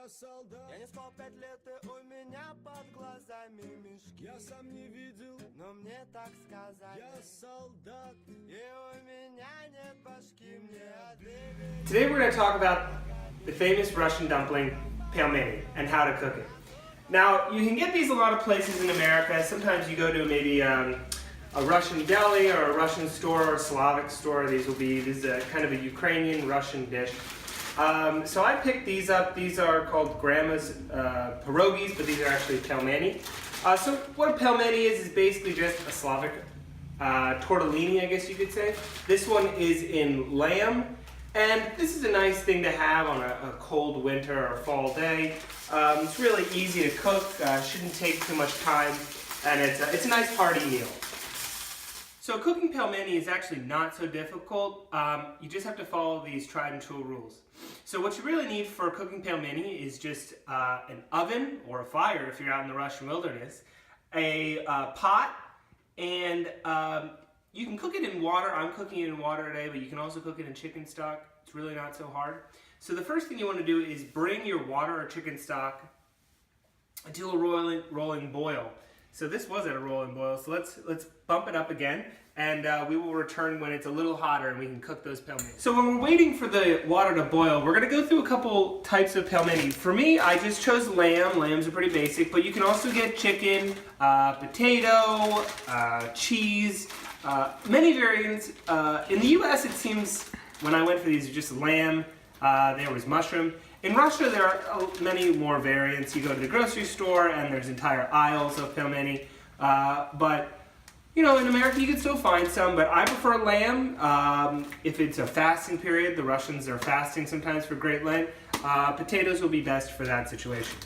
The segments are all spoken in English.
солдат. Я не спал 5 лет, и у меня под глазами мешки. Я сам не видел, но мне так сказали. Я солдат. И у меня нет башки, мне отдали. Today we're going to talk about the famous Russian dumpling, Pelmeni, and how to cook it. Now, you can get these a lot of places in America. Sometimes you go to maybe a Russian deli or a Russian store or a Slavic store. This is a kind of a Ukrainian Russian dish. So I picked these up. These are called grandma's pierogies, but these are actually pelmeni. So what a pelmeni is basically just a Slavic tortellini, I guess you could say. This one is in lamb, and this is a nice thing to have on a cold winter or fall day. It's really easy to cook, shouldn't take too much time, and it's a nice hearty meal. So cooking pelmeni is actually not so difficult. You just have to follow these tried and true rules. So what you really need for cooking pelmeni is just an oven or a fire if you're out in the Russian wilderness, a pot, and you can cook it in water. I'm cooking it in water today, but you can also cook it in chicken stock. It's really not so hard. So the first thing you want to do is bring your water or chicken stock to a rolling boil. So this was at a rolling boil, so let's bump it up again, and we will return when it's a little hotter and we can cook those pelmeni. So when we're waiting for the water to boil, we're going to go through a couple types of pelmeni. For me, I just chose lamb. Lambs are pretty basic, but you can also get chicken, potato, cheese, many variants. In the US, it seems, when I went for these, just lamb, there was mushroom. In Russia, there are many more variants. You go to the grocery store and there's entire aisles of pelmeni. But, you know, in America you can still find some, but I prefer lamb. If it's a fasting period, the Russians are fasting sometimes for Great Lent, potatoes will be best for that situation.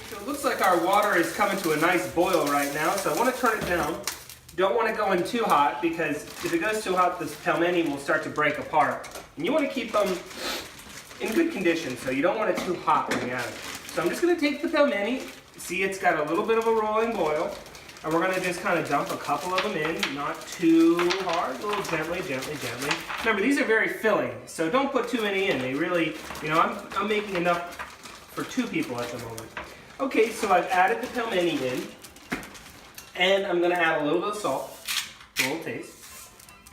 So it looks like our water is coming to a nice boil right now, so I want to turn it down. Don't want to go in too hot, because if it goes too hot, this pelmeni will start to break apart. And you want to keep them in good condition, so you don't want it too hot when you add it. So I'm just going to take the pelmeni. See, it's got a little bit of a rolling boil, and we're going to just kind of dump a couple of them in, not too hard, a little gently, gently, gently. Remember, these are very filling, so don't put too many in. They really, you know, I'm making enough for 2 people at the moment. Okay, so I've added the pelmeni in, and I'm going to add a little bit of salt, a little taste.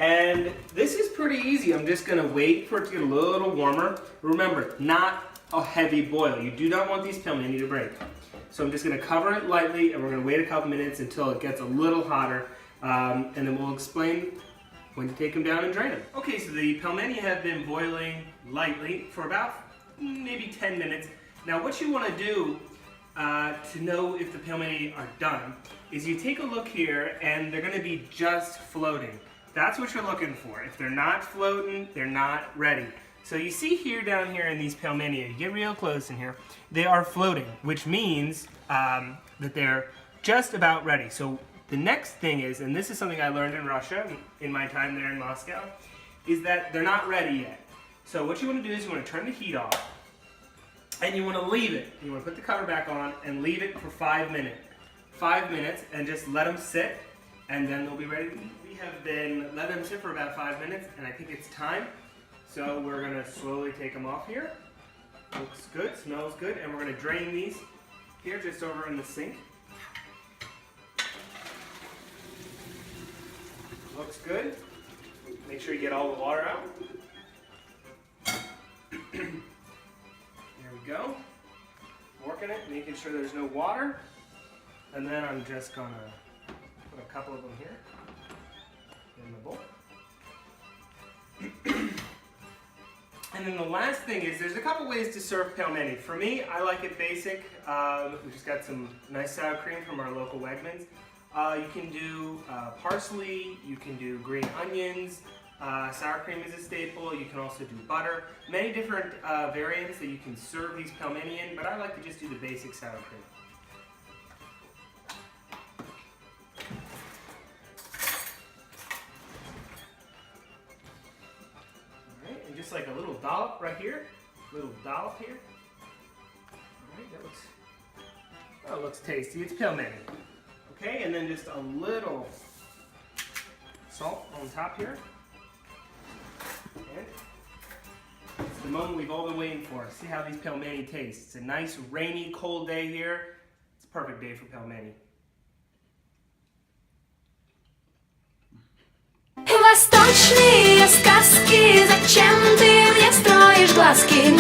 And this is pretty easy. I'm just going to wait for it to get a little warmer. Remember, not a heavy boil. You do not want these pelmeni to break. So I'm just going to cover it lightly, and we're going to wait a couple minutes until it gets a little hotter, and then we'll explain when to take them down and drain them. Okay, so the pelmeni have been boiling lightly for about maybe 10 minutes. Now what you want to do to know if the pelmeni are done is you take a look here, and they're going to be just floating. That's what you're looking for. If they're not floating, they're not ready. So you see here, down here in these pelmeni, you get real close in here, they are floating, which means that they're just about ready. So the next thing is, and this is something I learned in Russia, in my time there in Moscow, is that they're not ready yet. So what you want to do is you want to turn the heat off, and you want to leave it. You want to put the cover back on and leave it for 5 minutes. 5 minutes, and just let them sit, and then they'll be ready to eat. Have been let them sit for about 5 minutes, and I think it's time. So we're going to slowly take them off here. Looks good, smells good, and we're going to drain these here just over in the sink. Looks good. Make sure you get all the water out. There we go. Working it, making sure there's no water. And then I'm just going to put a couple of them here in the bowl. And then the last thing is, there's a couple ways to serve pelmeni. For me, I like it basic. We just got some nice sour cream from our local Wegmans. You can do parsley, you can do green onions, sour cream is a staple, you can also do butter. Many different variants that you can serve these pelmeni in, but I like to just do the basic sour cream. Just like a little dollop right here, little dollop here. All right, that looks tasty. It's pelmeni. Okay, and then just a little salt on top here, and It's the moment we've all been waiting for. See how these pelmeni taste. It's a nice, rainy, cold day here. It's a perfect day for pelmeni. Восточные сказки, зачем ты мне строишь глазки?